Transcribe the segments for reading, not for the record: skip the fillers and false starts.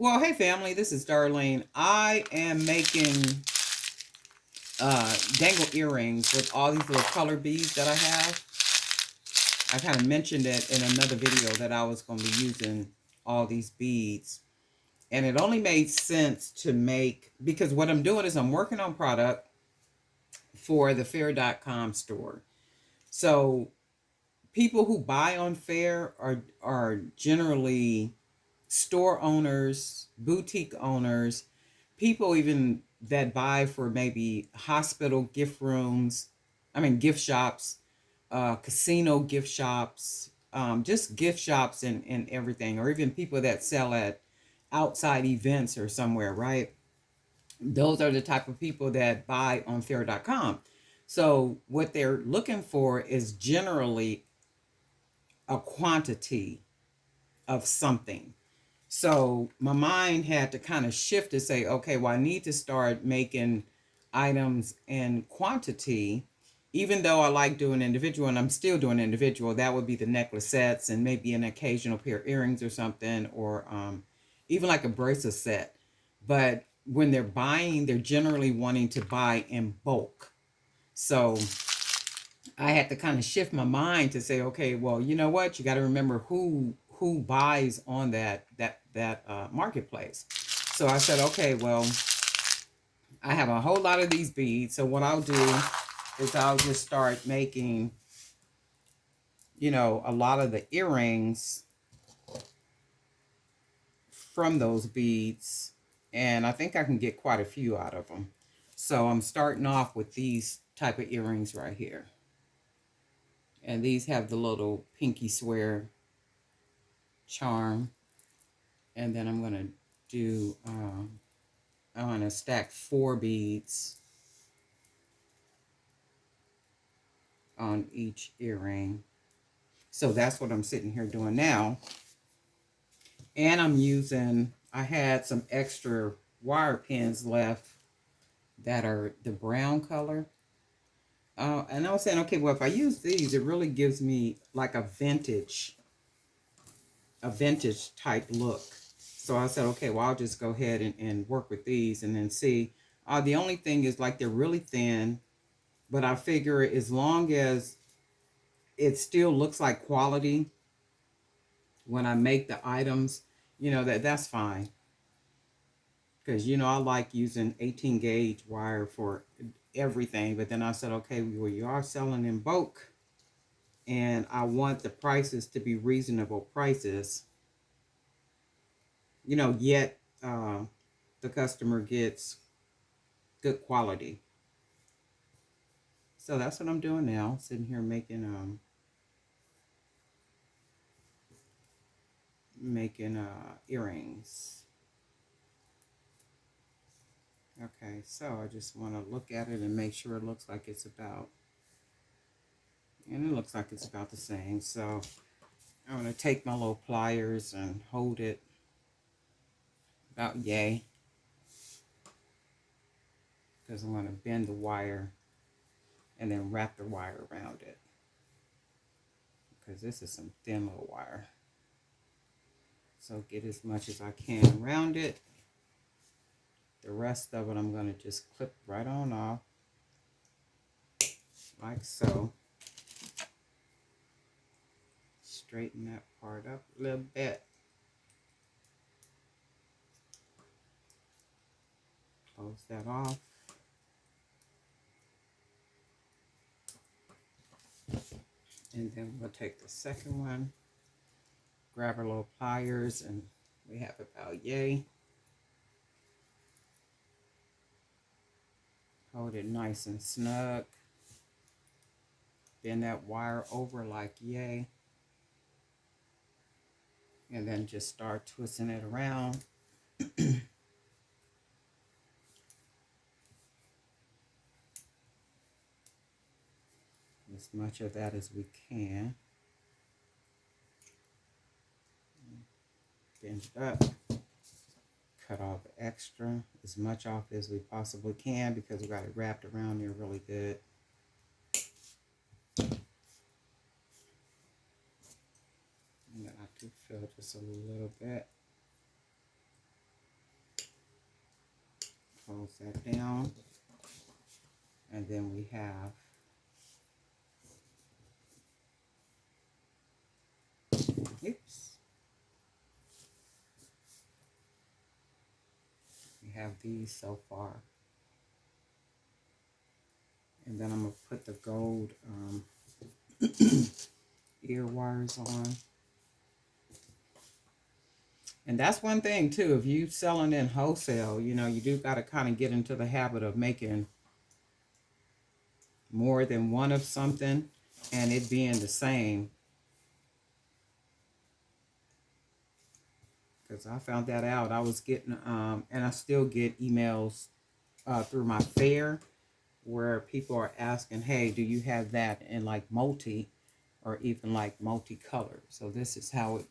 Well, hey family, this is Darlene. I am making dangle earrings with all these little color beads that I have. I kind of mentioned it in another video that I was going to be using all these beads. And it only made sense to make, because what I'm doing is I'm working on product for the Fair.com store. So people who buy on Fair are generally store owners, boutique owners, people even that buy for maybe hospital gift rooms, gift shops, casino gift shops, just gift shops and everything, or even people that sell at outside events or somewhere, right? Those are the type of people that buy on Fair.com. So what they're looking for is generally a quantity of something. So my mind had to kind of shift to say, okay, well, I need to start making items in quantity, even though I like doing individual, and I'm still doing individual. That would be the necklace sets and maybe an occasional pair of earrings or something, or even like a bracelet set. But when they're buying, they're generally wanting to buy in bulk. So I had to kind of shift my mind to say, okay, well, you know what? You got to remember who buys on that marketplace. So I said, okay, well, I have a whole lot of these beads. So what I'll do is I'll just start making, a lot of the earrings from those beads, and I think I can get quite a few out of them. So I'm starting off with these type of earrings right here, and these have the little pinky swear charm. And then I'm going to do, I'm going to stack 4 beads on each earring. So that's what I'm sitting here doing now. And I'm using, I had some extra wire pins left that are the brown color. And I was saying, okay, well, if I use these, it really gives me like a vintage type look. So I said, okay, well, I'll just go ahead and work with these and then see. The only thing is, like, they're really thin, but I figure as long as it still looks like quality when I make the items, that's fine. Because, I like using 18 gauge wire for everything. But then I said, okay, well, you are selling in bulk, and I want the prices to be reasonable prices, yet the customer gets good quality. So that's what I'm doing now, sitting here making earrings. Okay, so I just want to look at it and make sure it looks like it's about, and it looks like it's about the same. So I'm going to take my little pliers and hold it about yay, because I'm going to bend the wire and then wrap the wire around it, because this is some thin little wire. So get as much as I can around it. The rest of it I'm going to just clip right on off, like so. Straighten that part up a little bit. Close that off. And then we'll take the second one, grab our little pliers, and we have about yay. Hold it nice and snug. Bend that wire over like yay. And then just start twisting it around. As much of that as we can. Bend it up. Cut off extra, as much off as we possibly can, because we got it wrapped around there really good. And then I do fill just a little bit. close that down. And then we have oops. We have these so far. And then I'm going to put the gold ear wires on. And that's one thing too, if you selling in wholesale, you know, you do got to kind of get into the habit of making more than one of something and it being the same. Because I found that out. I was getting, and I still get emails through my fair where people are asking, hey, do you have that in like multi or even like multicolored? So this is how it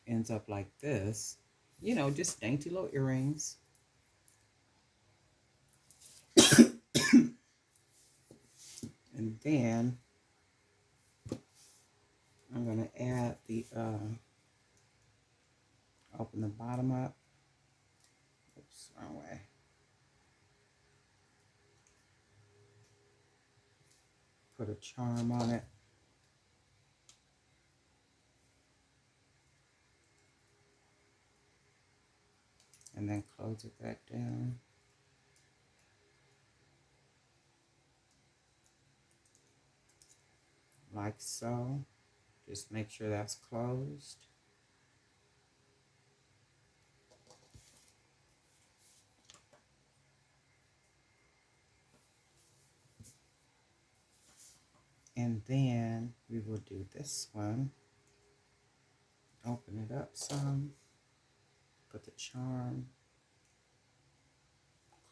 ends up like this. You know, just dainty little earrings. And then I'm going to add the, open the bottom up. Oops, wrong way. Put a charm on it. And then close it back down. Like so. Just make sure that's closed. And then we will do this one. Open it up some. Put the charm.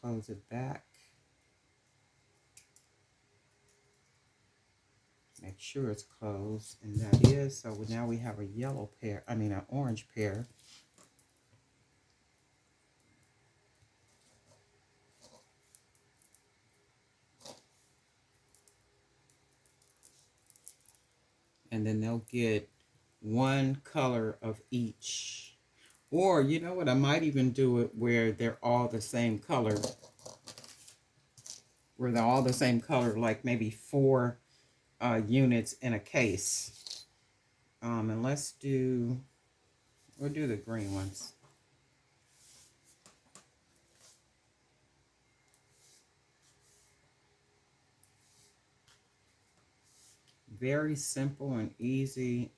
Close it back. Make sure it's closed, and that is. So now we have a yellow pair, an orange pair. And then they'll get one color of each. Or, you know what, I might even do it where they're all the same color. Where they're all the same color, like maybe 4 units in a case. And we'll do the green ones. Very simple and easy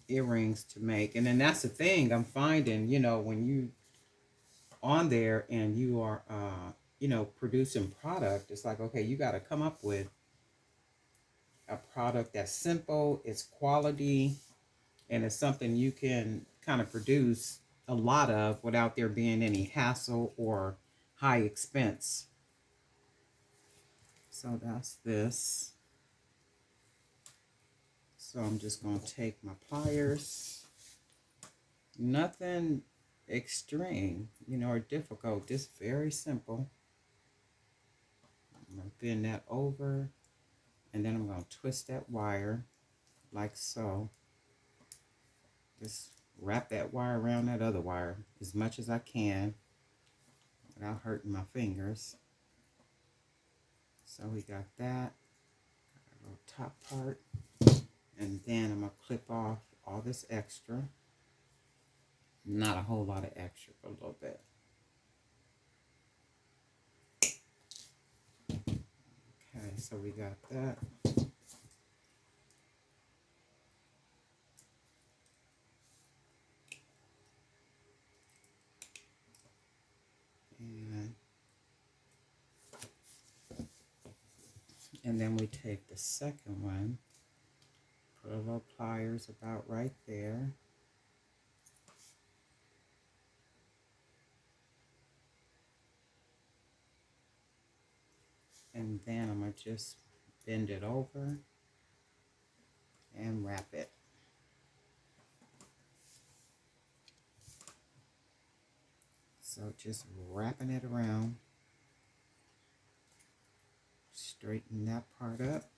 earrings to make. And then that's the thing I'm finding, you know, when you on there and you are, you know, producing product, it's like, okay, you got to come up with a product that's simple, it's quality, and it's something you can kind of produce a lot of without there being any hassle or high expense. So that's this. So I'm just going to take my pliers. Nothing extreme, you know, or difficult. Just very simple. I'm going to bend that over. And then I'm going to twist that wire like so. Just wrap that wire around that other wire as much as I can without hurting my fingers. So we got that. Got a little top part. And then I'm going to clip off all this extra. Not a whole lot of extra, but a little bit. Okay, so we got that. And then we take the second one, put a little pliers about right there. And then I'm going to just bend it over and wrap it. So just wrapping it around. Straighten that part up.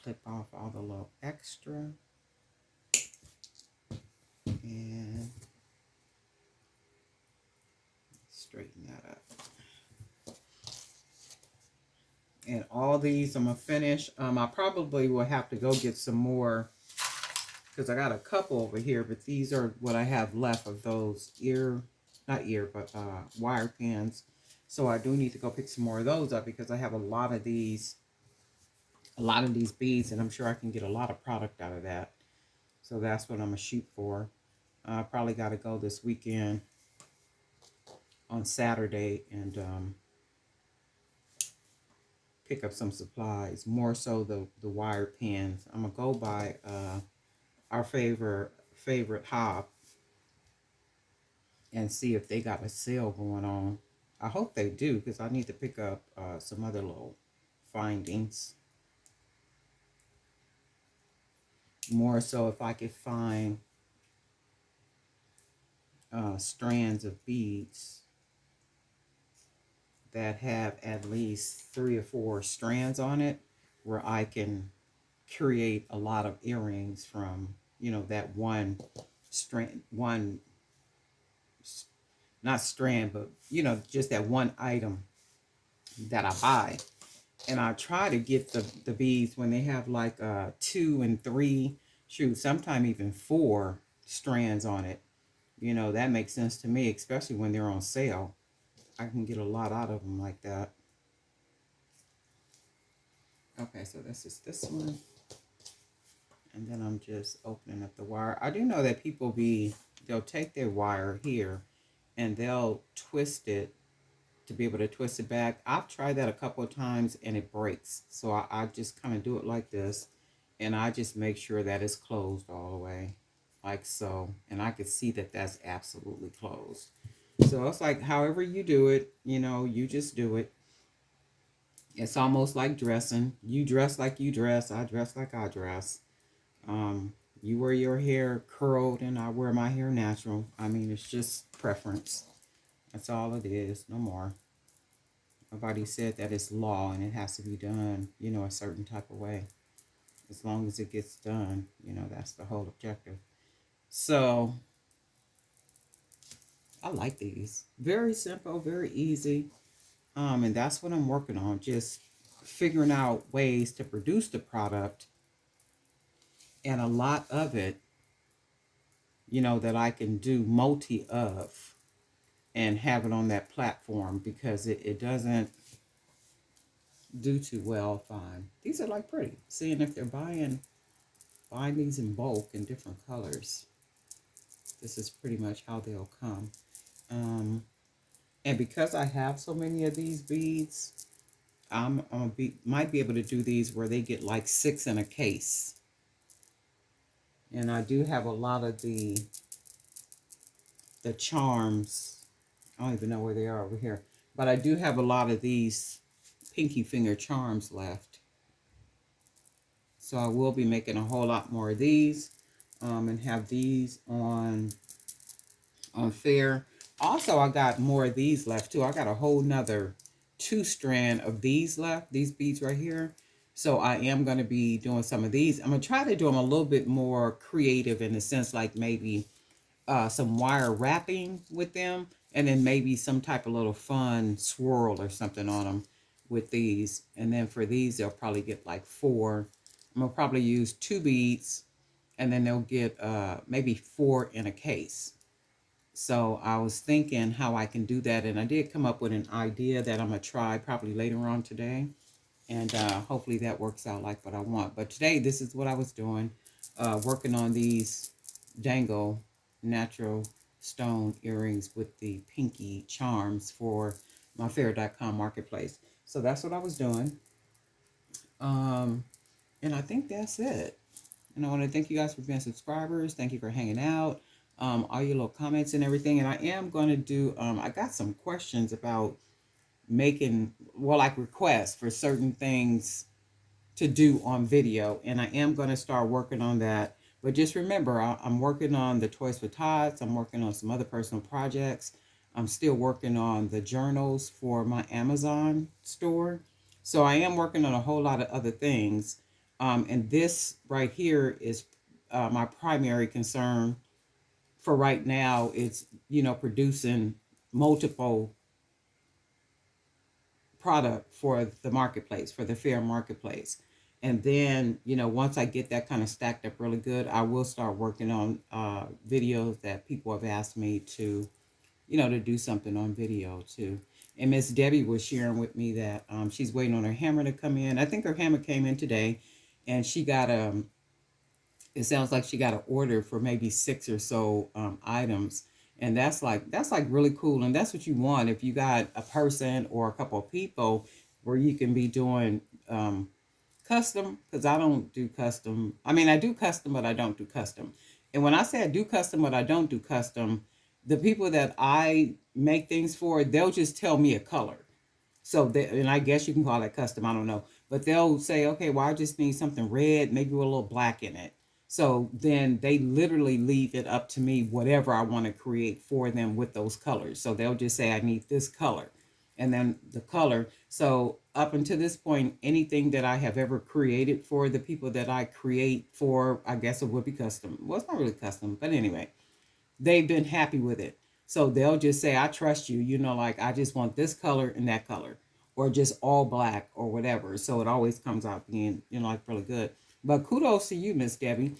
Clip off all the little extra. And all these. I'm going to finish. I probably will have to go get some more because I got a couple over here, but these are what I have left of those wire pins. So I do need to go pick some more of those up because I have a lot of these beads, and I'm sure I can get a lot of product out of that. So that's what I'm gonna shoot for. I probably got to go this weekend on Saturday and pick up some supplies. More so the wire pins. I'm gonna go by our favorite hop and see if they got a sale going on. I hope they do because I need to pick up some other little findings. More so if I could find strands of beads that have at least 3 or 4 strands on it where I can create a lot of earrings from, you know, that one strand, not strand, but, you know, just that one item that I buy. And I try to get the beads when they have like 2 and 3, shoot, sometimes even 4 strands on it. You know, that makes sense to me, especially when they're on sale. I can get a lot out of them like that. Okay, so this is this one. And then I'm just opening up the wire. I do know that they'll take their wire here and they'll twist it to be able to twist it back. I've tried that a couple of times and it breaks. So I just kind of do it like this. And I just make sure that it's closed all the way. Like so. And I can see that that's absolutely closed. So it's like however you do it, you know, you just do it. It's almost like dressing. You dress like you dress. I dress like I dress. You wear your hair curled and I wear my hair natural. I mean, it's just preference. That's all it is. No more. Nobody said that it's law and it has to be done, you know, a certain type of way. As long as it gets done, you know, that's the whole objective. So, I like these. Very simple, very easy. And that's what I'm working on. Just figuring out ways to produce the product. And a lot of it, you know, that I can do multi of and have it on that platform because it doesn't do too well fine. These are like pretty. Seeing if they're buying these in bulk in different colors. This is pretty much how they'll come. And because I have so many of these beads, might be able to do these where they get like 6 in a case. And I do have a lot of the charms. I don't even know where they are over here. But I do have a lot of these pinky finger charms left. So I will be making a whole lot more of these and have these on fair. Also, I got more of these left too. I got a whole nother 2 strand of these left, these beads right here. So I am going to be doing some of these. I'm going to try to do them a little bit more creative in the sense like maybe some wire wrapping with them and then maybe some type of little fun swirl or something on them with these. And then for these, they'll probably get like 4. I'm going to probably use 2 beads and then they'll get maybe 4 in a case. So I was thinking how I can do that. And I did come up with an idea that I'm going to try probably later on today. And hopefully that works out like what I want. But today, this is what I was doing. Working on these dangle natural stone earrings with the pinky charms for my fair.com marketplace. So that's what I was doing. And I think that's it. And I want to thank you guys for being subscribers. Thank you for hanging out. All your little comments and everything. And I am going to do, I got some questions about making, well, like requests for certain things to do on video. And I am going to start working on that. But just remember, I'm working on the Toys for Tots. I'm working on some other personal projects. I'm still working on the journals for my Amazon store. So I am working on a whole lot of other things. And this right here is my primary concern for right now. It's, you know, producing multiple product for the marketplace, for the fair marketplace. And then, once I get that kind of stacked up really good, I will start working on videos that people have asked me to, to do something on video too. And Miss Debbie was sharing with me that she's waiting on her hammer to come in. I think her hammer came in today, and she got it sounds like she got an order for maybe 6 or so items, and that's like really cool, and that's what you want if you got a person or a couple of people where you can be doing custom, because I don't do custom. I mean, I do custom, but I don't do custom. And when I say I do custom, but I don't do custom, the people that I make things for, they'll just tell me a color. So, and I guess you can call that custom. I don't know, but they'll say, okay, well, I just need something red, maybe with a little black in it. So then they literally leave it up to me, whatever I want to create for them with those colors. So they'll just say, I need this color, and then the color. So up until this point, anything that I have ever created for the people that I create for, I guess it would be custom. Well, it's not really custom, but anyway, they've been happy with it. So they'll just say, I trust you, like I just want this color and that color, or just all black or whatever. So it always comes out being, like really good. But kudos to you, Miss Debbie,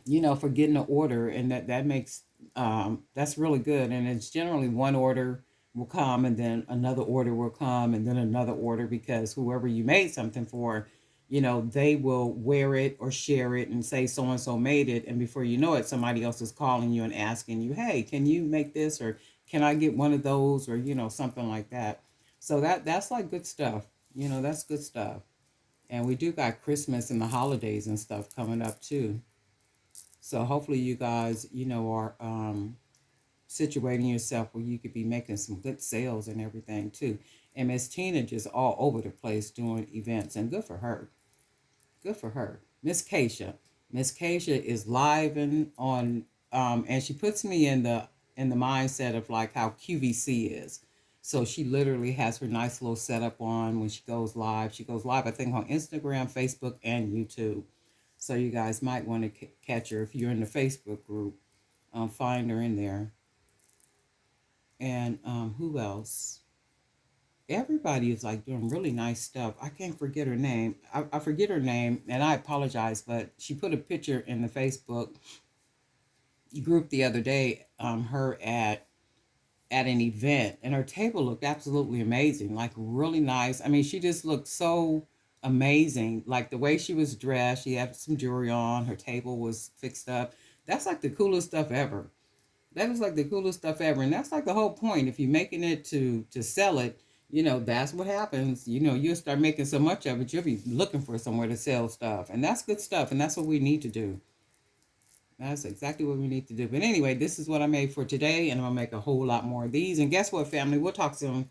for getting the order, and that makes that's really good. And it's generally one order will come, and then another order will come, and then another order, because whoever you made something for, they will wear it or share it and say so and so made it, and before you know it, somebody else is calling you and asking you, hey, can you make this, or can I get one of those, or something like that. So that's like good stuff. That's good stuff. And we do got Christmas and the holidays and stuff coming up too. So hopefully you guys, are situating yourself where you could be making some good sales and everything too. And Miss Tina just all over the place doing events, and good for her. Good for her. Miss Keisha. Miss Keisha is live and on, and she puts me in the mindset of like how QVC is. So she literally has her nice little setup on when she goes live. She goes live, I think, on Instagram, Facebook, and YouTube. So you guys might want to catch her if you're in the Facebook group. Find her in there. And who else? Everybody is like doing really nice stuff. I can't forget her name. I forget her name, and I apologize, but she put a picture in the Facebook group the other day, her at an event, and her table looked absolutely amazing, like really nice. I mean, she just looked so amazing, like the way she was dressed. She had some jewelry on, her table was fixed up. That's like the coolest stuff ever. That was like the coolest stuff ever, and that's like the whole point. If you're making it to sell it, that's what happens. You'll start making so much of it, you'll be looking for somewhere to sell stuff, and that's good stuff, and that's what we need to do. That's exactly what we need to do. But anyway, this is what I made for today, and I'm gonna make a whole lot more of these. And guess what, family? We'll talk soon.